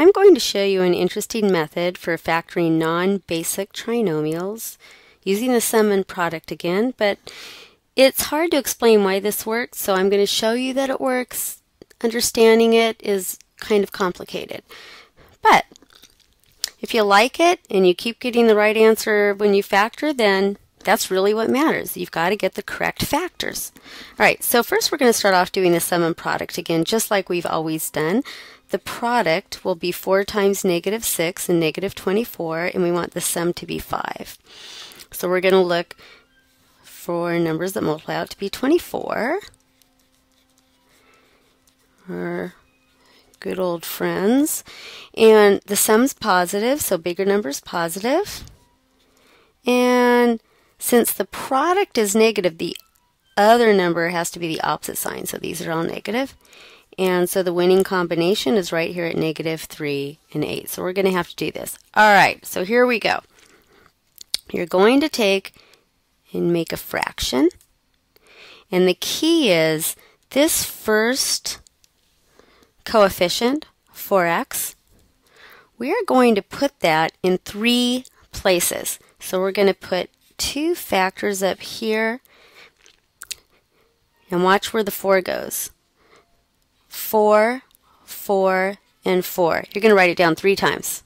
I'm going to show you an interesting method for factoring non-basic trinomials using the Summum Product again, but it's hard to explain why this works, so I'm going to show you that it works. Understanding it is kind of complicated. But if you like it and you keep getting the right answer when you factor, then that's really what matters. You've got to get the correct factors. All right, so first we're going to start off doing the Summum Product again, just like we've always done. The product will be 4 times -6 and -24, and we want the sum to be 5. So we're going to look for numbers that multiply out to be 24. Our good old friends. And the sum's positive, so bigger number's positive. And since the product is negative, the other number has to be the opposite sign, so these are all negative. And so the winning combination is right here at -3 and 8. So we're going to have to do this. All right, so here we go. You're going to take and make a fraction. And the key is this first coefficient, 4x, we are going to put that in 3 places. So we're going to put 2 factors up here, and watch where the 4 goes. 4, 4, and 4. You're going to write it down 3 times.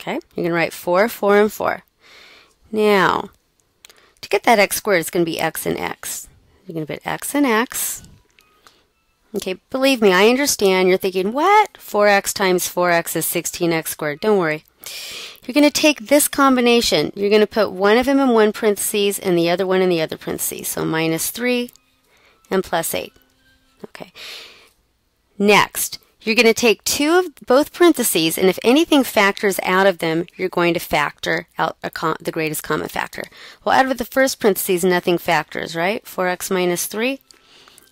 Okay? You're going to write 4, 4, and 4. Now, to get that x squared, it's going to be x and x. You're going to put x and x. Okay, believe me, I understand. You're thinking, what? 4x times 4x is 16x squared. Don't worry. You're going to take this combination. You're going to put one of them in one parentheses and the other one in the other parentheses. So -3 and +8. Okay. Next, you're going to take 2 of both parentheses, and if anything factors out of them, you're going to factor out the greatest common factor. Well, out of the first parentheses, nothing factors, right? 4x -3.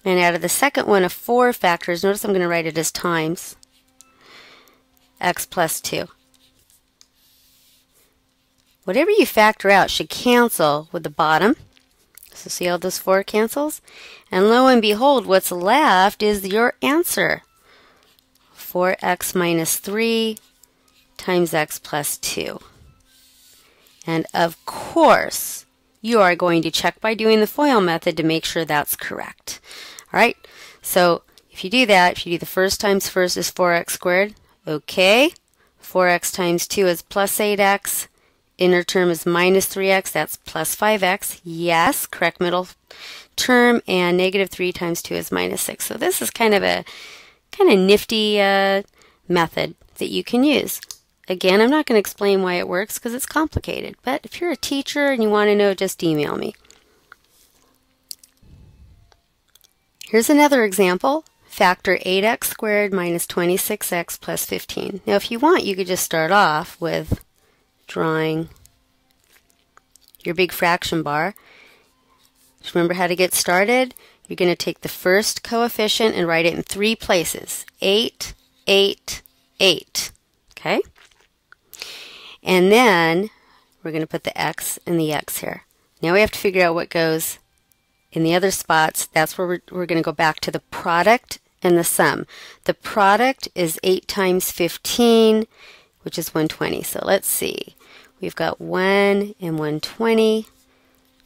And out of the second one of 4 factors, notice I'm going to write it as times x plus 2. Whatever you factor out should cancel with the bottom. So see how those 4 cancels? And lo and behold, what's left is your answer. 4x -3 times x plus 2. And of course, you are going to check by doing the FOIL method to make sure that's correct. All right, so if you do that, if you do the first times first is 4x squared, okay. 4x times 2 is +8x. Inner term is -3x, that's +5x. Yes, correct middle term, and -3 times 2 is -6. So this is kind of a nifty method that you can use. Again, I'm not going to explain why it works because it's complicated, but if you're a teacher and you want to know, just email me. Here's another example. Factor 8x squared minus 26x plus 15. Now if you want, you could just start off with drawing your big fraction bar. Just remember how to get started. You're going to take the first coefficient and write it in 3 places. 8, 8, 8. Okay? And then we're going to put the x and the x here. Now we have to figure out what goes in the other spots. That's where we're going to go back to the product and the sum. The product is 8 times 15, which is 120. So let's see. We've got 1 and 120,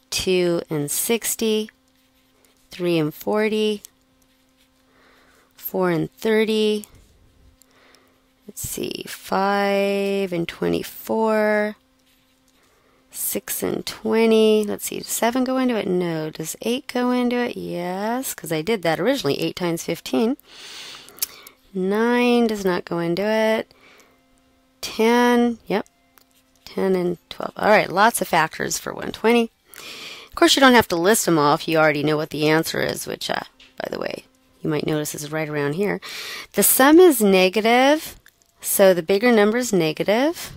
2 and 60, 3 and 40, 4 and 30. Let's see, 5 and 24, 6 and 20. Let's see, does 7 go into it? No. Does 8 go into it? Yes, because I did that originally, 8 times 15. 9 does not go into it. 10, yep, 10 and 12. All right, lots of factors for 120. Of course, you don't have to list them all if you already know what the answer is, which, by the way, you might notice is right around here. The sum is negative, so the bigger number is negative.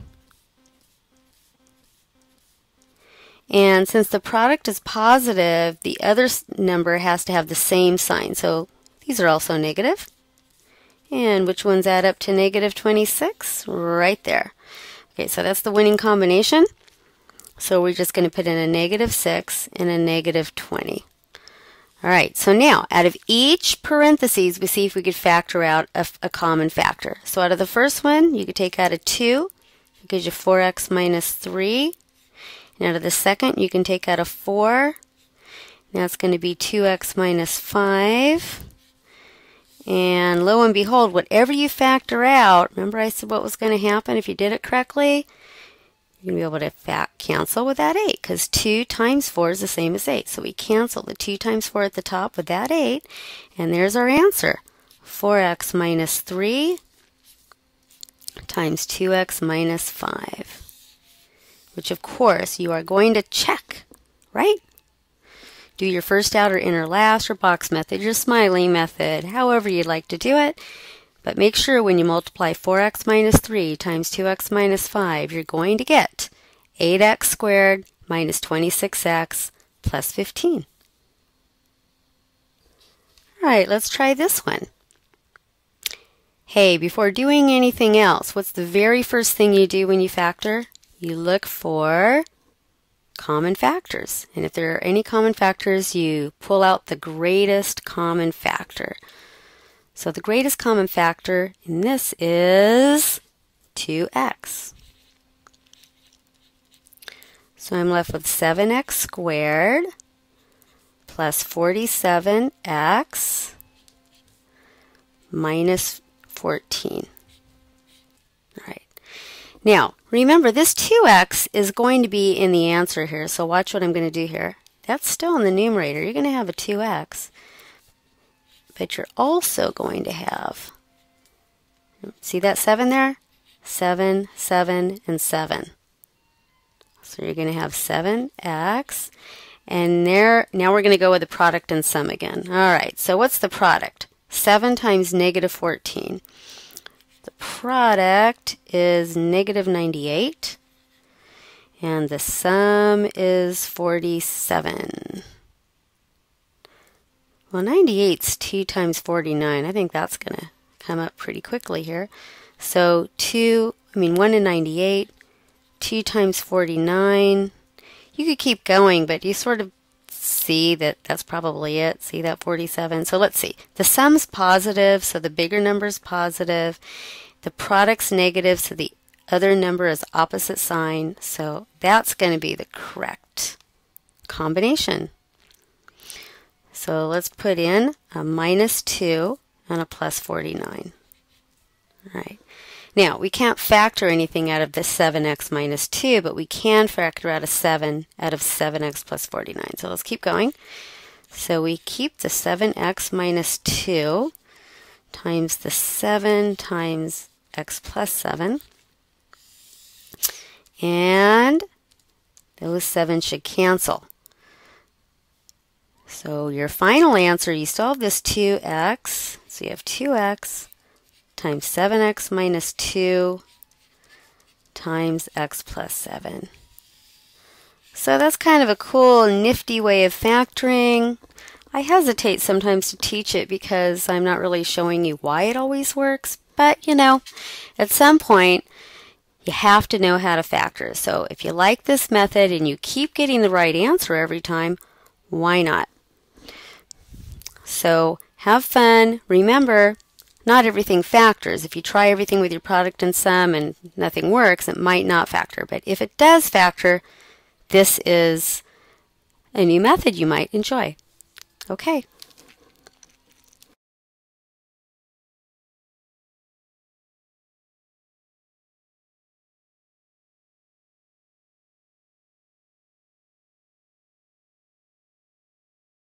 And since the product is positive, the other number has to have the same sign. So these are also negative. And which ones add up to -26? Right there. Okay, so that's the winning combination. So we're just going to put in a -6 and a -20. All right, so now out of each parentheses, we see if we could factor out a common factor. So out of the first one, you could take out a 2. It gives you 4x minus 3. And out of the second, you can take out a 4. Now it's going to be 2x minus 5. And lo and behold, whatever you factor out, remember I said what was going to happen if you did it correctly? You're going to be able to cancel with that 8, because 2 times 4 is the same as 8. So we cancel the 2 times 4 at the top with that 8, and there's our answer. 4x minus 3 times 2x minus 5, which of course you are going to check, right? Do your first outer inner last, or box method, your smiling method, however you'd like to do it. But make sure when you multiply 4x minus 3 times 2x minus 5, you're going to get 8x squared minus 26x plus 15. All right, let's try this one. Hey, before doing anything else, what's the very first thing you do when you factor? You look for common factors. And if there are any common factors, you pull out the greatest common factor. So the greatest common factor in this is 2x. So I'm left with 7x squared plus 47x minus 14. All right. Now, remember, this 2x is going to be in the answer here. So watch what I'm going to do here. That's still in the numerator. You're going to have a 2x. But you're also going to have, see that 7 there? 7, 7, and 7. So you're going to have 7x. And there, now we're going to go with the product and sum again. All right, so what's the product? 7 times negative 14. The product is negative 98. And the sum is 47. Well, 98's 2 times 49. I think that's going to come up pretty quickly here. So 1 and 98, 2 times 49. You could keep going, but you sort of see that that's probably it. See that 47? So let's see. The sum's positive, so the bigger number is positive. The product's negative, so the other number is opposite sign. So that's going to be the correct combination. So let's put in a minus 2 and a plus 49. All right. Now, we can't factor anything out of the 7x minus 2, but we can factor out a 7 out of 7x plus 49. So let's keep going. So we keep the 7x minus 2 times the 7 times x plus 7. And those 7 should cancel. So your final answer, you still have this 2x. So you have 2x times 7x minus 2 times x plus 7. So that's kind of a cool, nifty way of factoring. I hesitate sometimes to teach it because I'm not really showing you why it always works. But, you know, at some point, you have to know how to factor. So if you like this method and you keep getting the right answer every time, why not? So have fun. Remember, not everything factors. If you try everything with your product and sum and nothing works, it might not factor. But if it does factor, this is a new method you might enjoy. Okay.